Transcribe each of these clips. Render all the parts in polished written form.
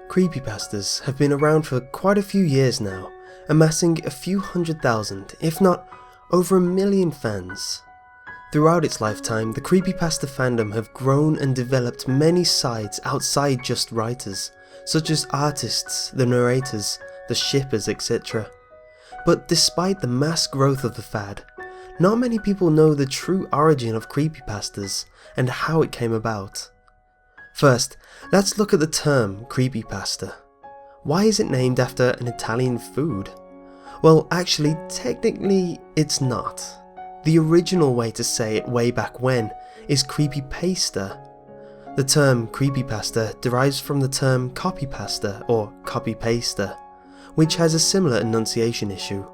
Creepypastas have been around for quite a few years now, amassing a few 100,000, if not over 1 million fans. Throughout its lifetime, the creepypasta fandom have grown and developed many sides outside just writers, such as artists, the narrators, the shippers, etc. But despite the mass growth of the fad, not many people know the true origin of creepypastas and how it came about. First, let's look at the term creepypasta. Why is it named after an Italian food? Well, actually, technically, it's not. The original way to say it way back when is creepypasta. The term creepypasta derives from the term copypasta or copy-paster, which has a similar enunciation issue.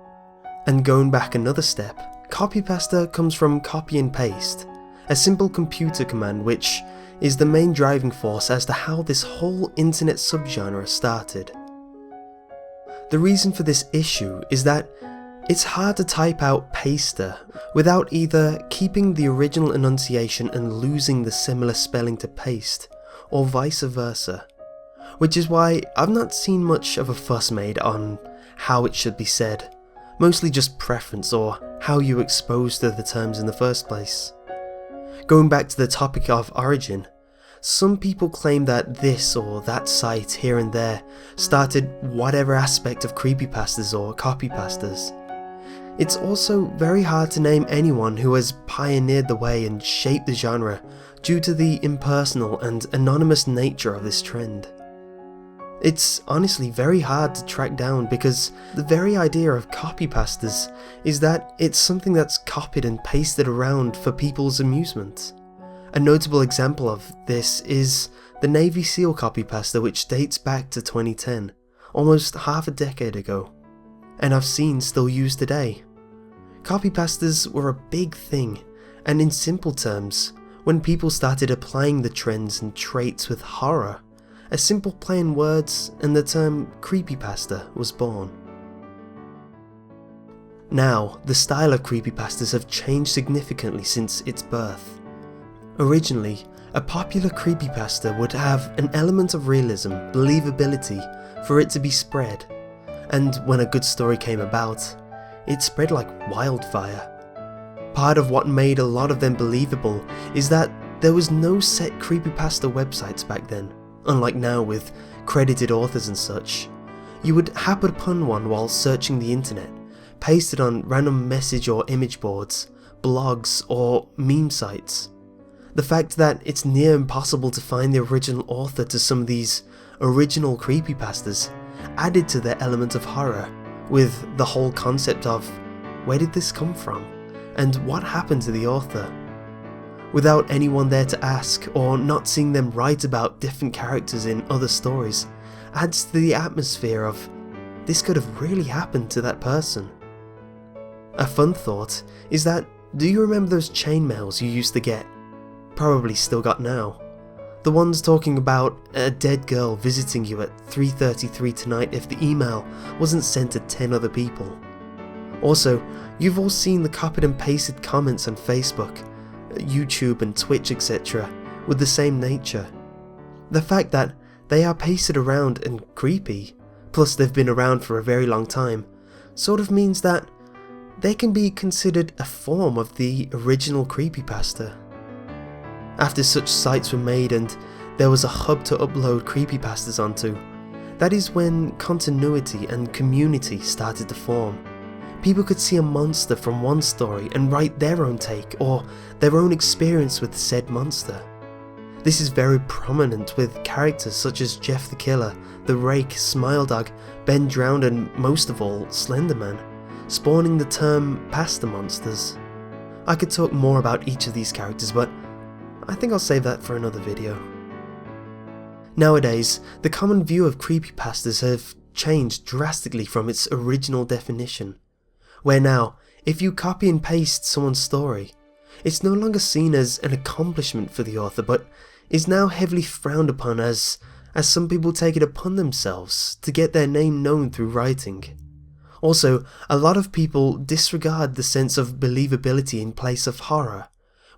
And going back another step, copypasta comes from copy and paste, a simple computer command which is the main driving force as to how this whole internet subgenre started. The reason for this issue is that it's hard to type out paster without either keeping the original enunciation and losing the similar spelling to paste, or vice versa, which is why I've not seen much of a fuss made on how it should be said, mostly just preference or how you were exposed to the terms in the first place. Going back to the topic of origin, some people claim that this or that site here and there started whatever aspect of creepypastas or copypastas. It's also very hard to name anyone who has pioneered the way and shaped the genre due to the impersonal and anonymous nature of this trend. It's honestly very hard to track down because the very idea of copypastas is that it's something that's copied and pasted around for people's amusement. A notable example of this is the Navy SEAL copypasta, which dates back to 2010, almost half a decade ago, and I've seen still used today. Copypastas were a big thing, and in simple terms, when people started applying the trends and traits with horror, a simple play on words and the term creepypasta was born. Now, the style of creepypastas have changed significantly since its birth. Originally, a popular creepypasta would have an element of realism, believability for it to be spread, and when a good story came about, it spread like wildfire. Part of what made a lot of them believable is that there was no set creepypasta websites back then, unlike now with credited authors and such. You would happen upon one while searching the internet, pasted on random message or image boards, blogs or meme sites. The fact that it's near impossible to find the original author to some of these original creepypastas added to their element of horror, with the whole concept of where did this come from and what happened to the author. Without anyone there to ask or not seeing them write about different characters in other stories adds to the atmosphere of this could have really happened to that person. A fun thought is that, do you remember those chainmails you used to get? Probably still got now. The ones talking about a dead girl visiting you at 3:33 tonight if the email wasn't sent to 10 other people. Also, you've all seen the copied and pasted comments on Facebook, YouTube and Twitch etc. with the same nature. The fact that they are pasted around and creepy, plus they've been around for a very long time, sort of means that they can be considered a form of the original creepypasta. After such sites were made and there was a hub to upload creepypastas onto, that is when continuity and community started to form. People could see a monster from one story and write their own take or their own experience with said monster. This is very prominent with characters such as Jeff the Killer, the Rake, Smile Dog, Ben Drowned and most of all Slenderman, spawning the term pasta monsters. I could talk more about each of these characters, but I think I'll save that for another video. Nowadays, the common view of creepypastas have changed drastically from its original definition, where now, if you copy and paste someone's story, it's no longer seen as an accomplishment for the author, but is now heavily frowned upon as some people take it upon themselves to get their name known through writing. Also, a lot of people disregard the sense of believability in place of horror,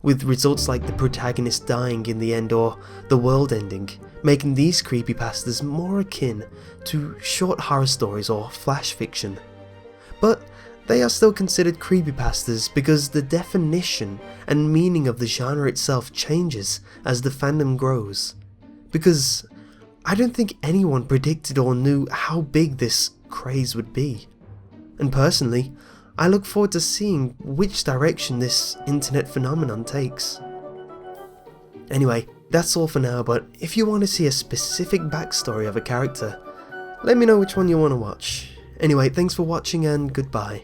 with results like the protagonist dying in the end or the world ending, making these creepypastas more akin to short horror stories or flash fiction. But they are still considered creepypastas because the definition and meaning of the genre itself changes as the fandom grows. Because I don't think anyone predicted or knew how big this craze would be. And personally, I look forward to seeing which direction this internet phenomenon takes. Anyway, that's all for now, but if you want to see a specific backstory of a character, let me know which one you want to watch. Anyway, thanks for watching and goodbye.